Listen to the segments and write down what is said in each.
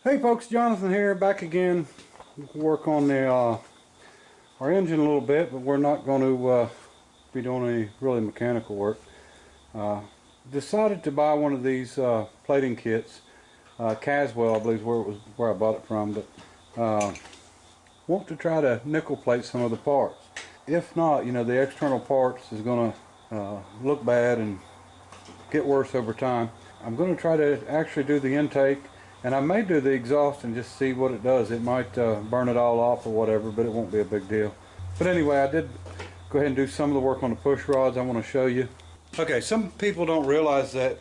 Hey folks, Jonathan here, back again. Work on the our engine a little bit, but we're not going to be doing any really mechanical work. Decided to buy one of these plating kits. Caswell, I believe, is where I bought it from, but want to try to nickel plate some of the parts. If not, you know, the external parts is going to look bad and get worse over time. I'm going to try to actually do the intake. And I may do the exhaust and just see what it does. It might burn it all off or whatever, but it won't be a big deal. But anyway, I did go ahead and do some of the work on the push rods. I want to show you. Okay, some people don't realize that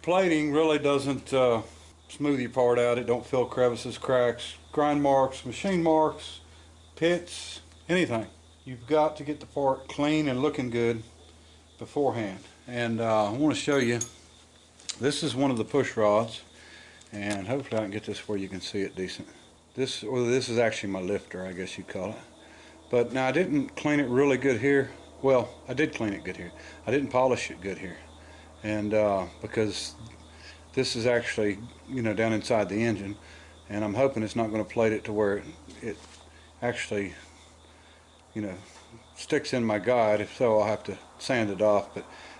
plating really doesn't smooth your part out. It don't fill crevices, cracks, grind marks, machine marks, pits, anything. You've got to get the part clean and looking good beforehand. And I want to show you. This is one of the push rods. And hopefully I can get this where you can see it decent. This is actually my lifter, I guess you'd call it. But now I didn't clean it really good here. Well, I did clean it good here. I didn't polish it good here. And because this is actually, you know, down inside the engine. And I'm hoping it's not going to plate it to where it actually, you know, sticks in my guide. If so, I'll have to sand it off.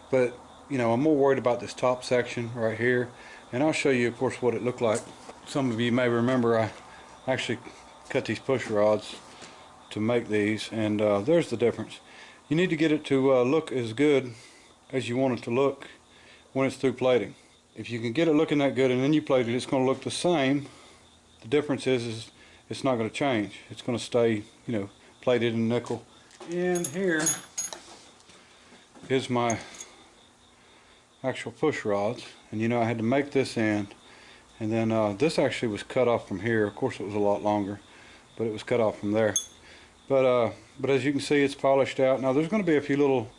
But you know, I'm more worried about this top section right here. And I'll show you, of course, what it looked like. Some of you may remember I actually cut these push rods to make these, and there's the difference. You need to get it to look as good as you want it to look when it's through plating. If you can get it looking that good and then you plate it, it's going to look the same. The difference is it's not going to change. It's going to stay, you know, plated in nickel. And here is my actual push rods, and you know, I had to make this end, and then this actually was cut off from here. Of course it was a lot longer, but it was cut off from there. But as you can see, it's polished out. Now there's going to be a few little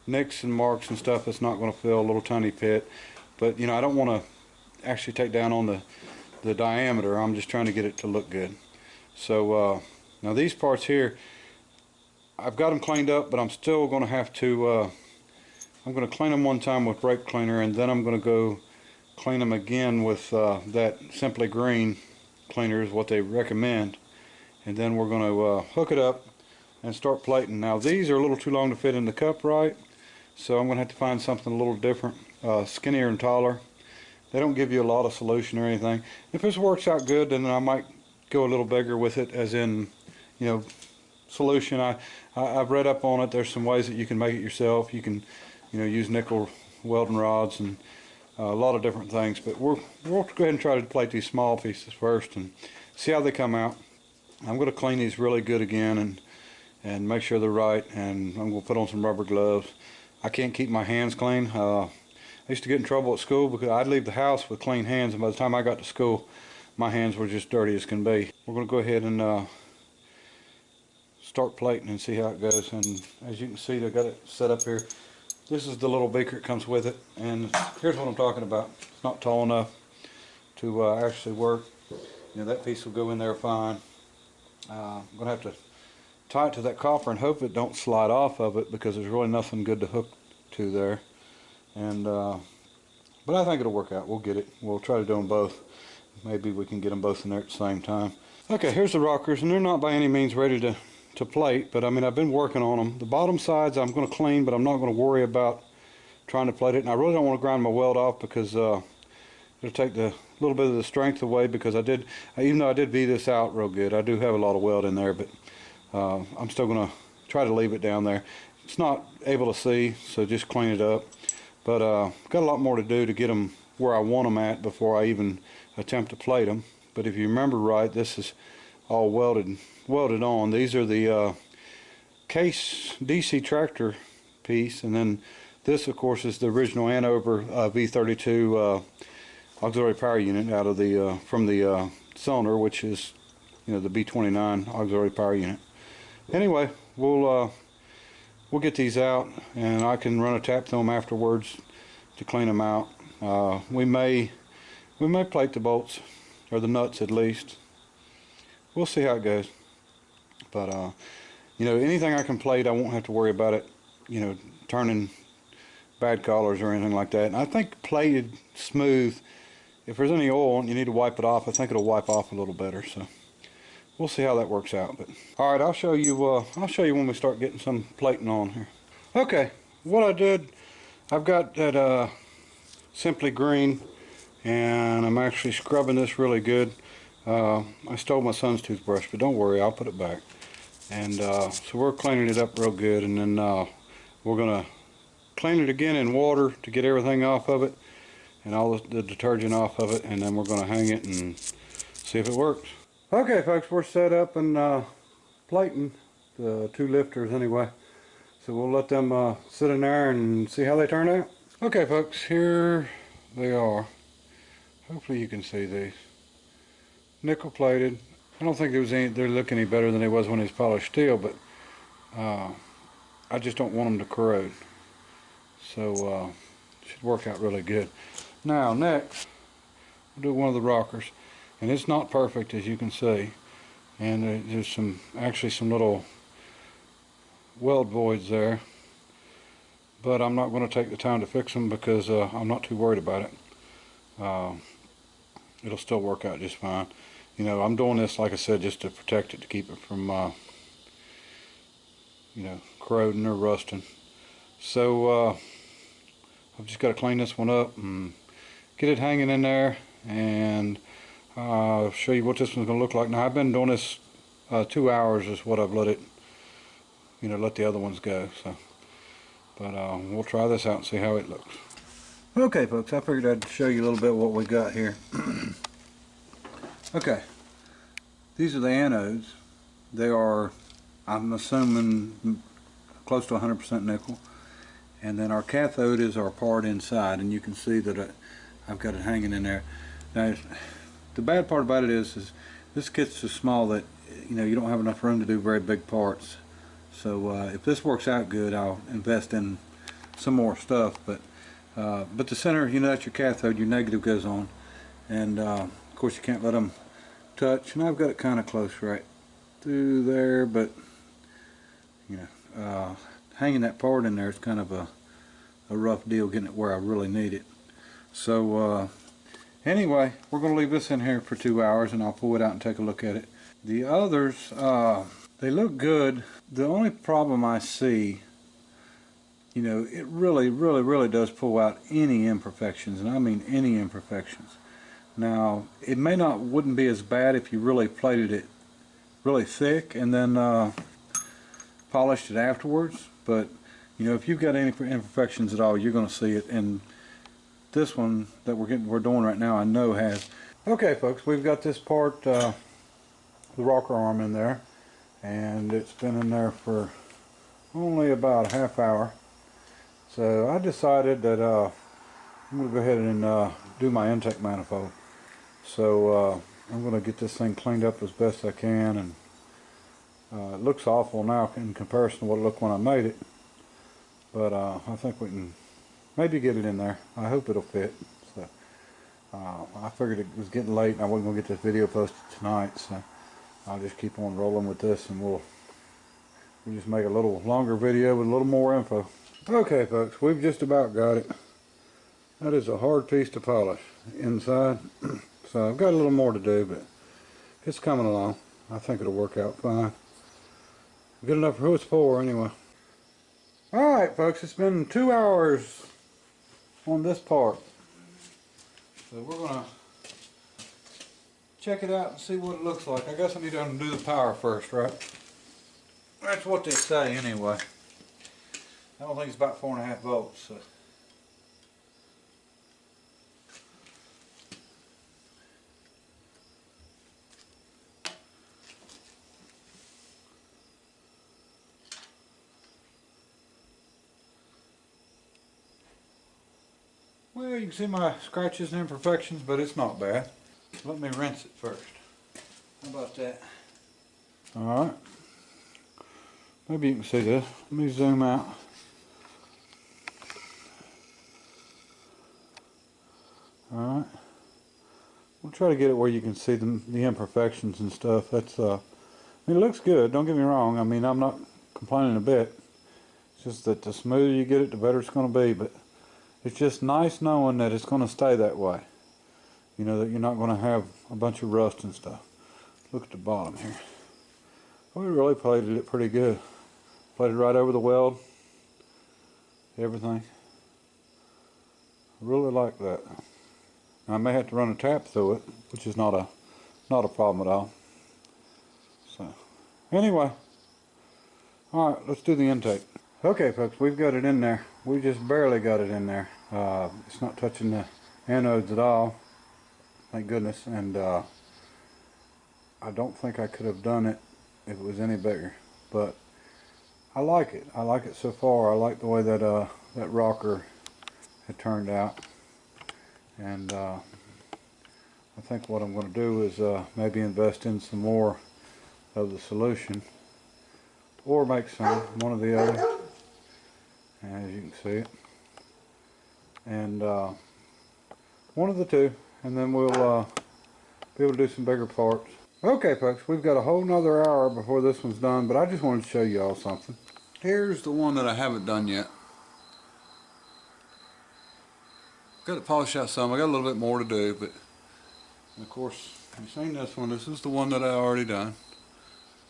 nicks and marks and stuff that's not going to fill, a little tiny pit, but you know, I don't want to actually take down on the diameter. I'm just trying to get it to look good. So now these parts here, I've got them cleaned up, but I'm still going to have to I'm going to clean them one time with brake cleaner, and then I'm going to go clean them again with that Simply Green cleaner is what they recommend. And then we're going to hook it up and start plating. Now these are a little too long to fit in the cup right, so I'm going to have to find something a little different, skinnier and taller. They don't give you a lot of solution or anything. If this works out good, then I might go a little bigger with it, as in, you know, solution. I've read up on it. There's some ways that you can make it yourself. You can, you know, use nickel welding rods and a lot of different things, but we'll go ahead and try to plate these small pieces first and see how they come out. I'm going to clean these really good again and make sure they're right, and I'm going to put on some rubber gloves. I can't keep my hands clean. I used to get in trouble at school because I'd leave the house with clean hands, and by the time I got to school, my hands were just dirty as can be. We're going to go ahead and start plating and see how it goes. And as you can see, I got it set up here. This is the little beaker that comes with it, and here's what I'm talking about. It's not tall enough to actually work. You know, that piece will go in there fine. I'm going to have to tie it to that copper and hope it don't slide off of it, because there's really nothing good to hook to there. And but I think it'll work out. We'll get it. We'll try to do them both. Maybe we can get them both in there at the same time. Okay, here's the rockers, and they're not by any means ready to plate, but I mean, I've been working on them. The bottom sides I'm going to clean, but I'm not going to worry about trying to plate it. And I really don't want to grind my weld off, because it'll take the little bit of the strength away, because even though I did V this out real good, I do have a lot of weld in there, but I'm still going to try to leave it down there. It's not able to see, so just clean it up. But got a lot more to do to get them where I want them at before I even attempt to plate them. But if you remember right, this is all welded on. These are the Case DC tractor piece, and then this, of course, is the original Hanover V32 auxiliary power unit out of the from the cylinder, which is, you know, the B29 auxiliary power unit. Anyway, we'll get these out, and I can run a tap through them afterwards to clean them out. We may plate the bolts, or the nuts at least. We'll see how it goes. But you know, anything I can plate, I won't have to worry about it, you know, turning bad collars or anything like that. And I think plated smooth if there's any oil and you need to wipe it off, I think it'll wipe off a little better. So we'll see how that works out. But all right, I'll show you when we start getting some plating on here. Okay, what I did, I've got that Simply Green, and I'm actually scrubbing this really good. I stole my son's toothbrush, but don't worry, I'll put it back. And so we're cleaning it up real good, and then we're gonna clean it again in water to get everything off of it and all the detergent off of it, and then we're gonna hang it and see if it works. Okay folks, we're set up and plating the 2 lifters anyway. So we'll let them sit in there and see how they turn out. Okay folks, here they are. Hopefully you can see these. Nickel plated. I don't think they look any better than they was when it was polished steel, but I just don't want them to corrode. So should work out really good. Now next, we'll do one of the rockers, and it's not perfect as you can see, and there's actually some little weld voids there, but I'm not going to take the time to fix them because I'm not too worried about it. It'll still work out just fine. You know, I'm doing this, like I said, just to protect it, to keep it from you know, corroding or rusting. So I've just got to clean this one up and get it hanging in there, and show you what this one's going to look like. Now I've been doing this 2 hours is what I've let it, you know, let the other ones go. So, but we'll try this out and see how it looks. Okay folks, I figured I'd show you a little bit what we got here. Okay, these are the anodes. They are, I'm assuming, close to 100% nickel. And then our cathode is our part inside, and you can see that I've got it hanging in there. Now, the bad part about it is this kit's so small that, you know, you don't have enough room to do very big parts. So if this works out good, I'll invest in some more stuff. But the center, you know, that's your cathode. Your negative goes on, and of course you can't let them touch. And I've got it kind of close right through there, but you know, hanging that part in there is kind of a rough deal, getting it where I really need it. So anyway, we're going to leave this in here for 2 hours, and I'll pull it out and take a look at it. The others, they look good. The only problem I see, you know, it really does pull out any imperfections, and I mean any imperfections. Now, it wouldn't be as bad if you really plated it really thick and then polished it afterwards, but you know, if you've got any imperfections at all, you're going to see it. And this one that we're doing right now, I know has. Okay folks, we've got this part, the rocker arm in there, and it's been in there for only about a half hour. So I decided that I'm going to go ahead and do my intake manifold. So I'm going to get this thing cleaned up as best I can, and it looks awful now in comparison to what it looked when I made it, but I think we can maybe get it in there. I hope it'll fit. So I figured it was getting late and I wasn't going to get this video posted tonight, so I'll just keep on rolling with this, and we'll just make a little longer video with a little more info. Okay folks, we've just about got it. That is a hard piece to polish inside. So I've got a little more to do, but it's coming along. I think it'll work out fine. Good enough for who it's for anyway. Alright folks, it's been 2 hours on this part. So we're going to check it out and see what it looks like. I guess I need to undo the power first, right? That's what they say anyway. I don't think it's about 4.5 volts. So. Well, you can see my scratches and imperfections, but it's not bad. Let me rinse it first. How about that? Alright. Maybe you can see this. Let me zoom out. Alright. We'll try to get it where you can see the imperfections and stuff. That's I mean, it looks good, don't get me wrong. I mean, I'm not complaining a bit. It's just that the smoother you get it, the better it's going to be. But it's just nice knowing that it's going to stay that way. you know, that you're not going to have a bunch of rust and stuff. Look at the bottom here. We really plated it pretty good. Plated right over the weld. Everything. Really like that. I may have to run a tap through it, which is not a problem at all. So anyway, all right, let's do the intake. Okay, folks, we've got it in there. We just barely got it in there. It's not touching the anodes at all, thank goodness. And I don't think I could have done it if it was any bigger, but I like it. I like it so far. I like the way that that rocker had turned out, and I think what I'm going to do is maybe invest in some more of the solution, or make some, one or the other, as you can see it, and one of the two, and then we'll be able to do some bigger parts. Okay, folks, we've got a whole nother hour before this one's done, but I just wanted to show you all something. Here's the one that I haven't done yet. Got to polish out some. I got a little bit more to do, but of course, you've seen this one. This is the one that I already done.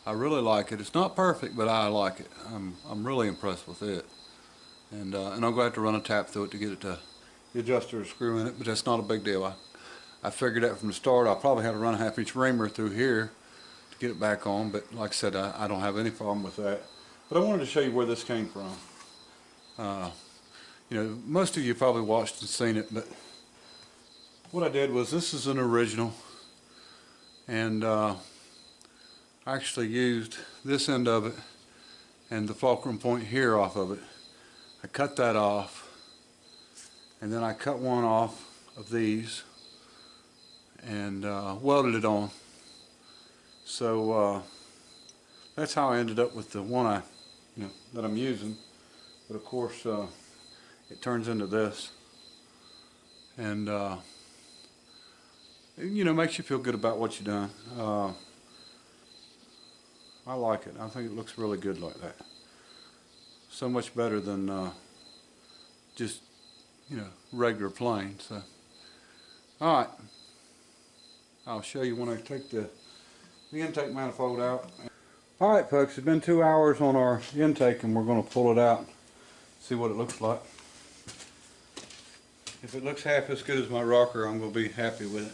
I really like it. It's not perfect, but I like it. I'm really impressed with it. And I'm going to have to run a tap through it to get it to the adjuster to screw in it, but that's not a big deal. I figured that from the start. I'll probably have to run a 1/2 inch reamer through here to get it back on, but like I said, I don't have any problem with that. But I wanted to show you where this came from. You know, most of you probably watched and seen it, but what I did was, this is an original, and I actually used this end of it and the fulcrum point here off of it. I cut that off, and then I cut one off of these and welded it on. So that's how I ended up with the one that I'm using. But of course, it turns into this, and you know, makes you feel good about what you've done. I like it. I think it looks really good like that. So much better than just, you know, regular plain. So, all right, I'll show you when I take the intake manifold out. All right, folks, it's been 2 hours on our intake, and we're going to pull it out, see what it looks like. If it looks half as good as my rocker, I'm going to be happy with it.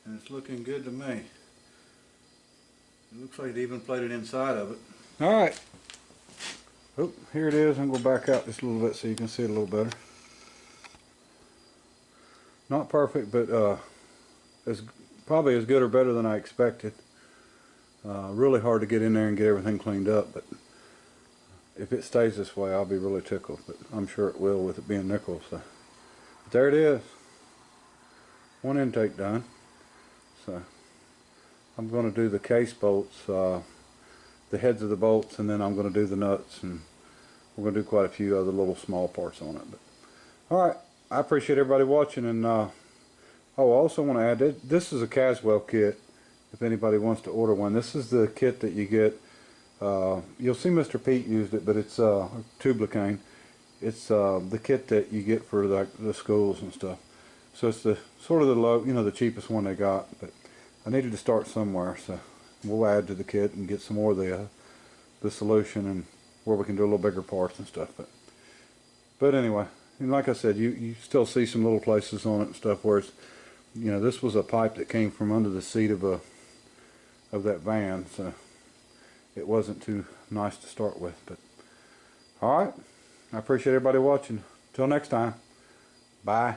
And it's looking good to me. It looks like it even plated inside of it. All right. Oh, here it is. I'm going to back out just a little bit so you can see it a little better. Not perfect, but probably as good or better than I expected. Really hard to get in there and get everything cleaned up, but if it stays this way, I'll be really tickled. But I'm sure it will, with it being nickel. So, but there it is. One intake done. So I'm going to do the case bolts, the heads of the bolts, and then I'm going to do the nuts, and we're going to do quite a few other little small parts on it. But all right, I appreciate everybody watching, and oh, I also want to add that this is a Caswell kit. If anybody wants to order one, this is the kit that you get. You'll see Mr. Pete used it, but it's Tublicane. It's the kit that you get for the schools and stuff. So it's the sort of the low, you know, the cheapest one they got. But I needed to start somewhere, so we'll add to the kit and get some more of the solution, and where we can do a little bigger parts and stuff. But anyway, and like I said, you still see some little places on it and stuff where it's, you know, this was a pipe that came from under the seat of that van, so it wasn't too nice to start with. But all right, I appreciate everybody watching. Till next time, bye.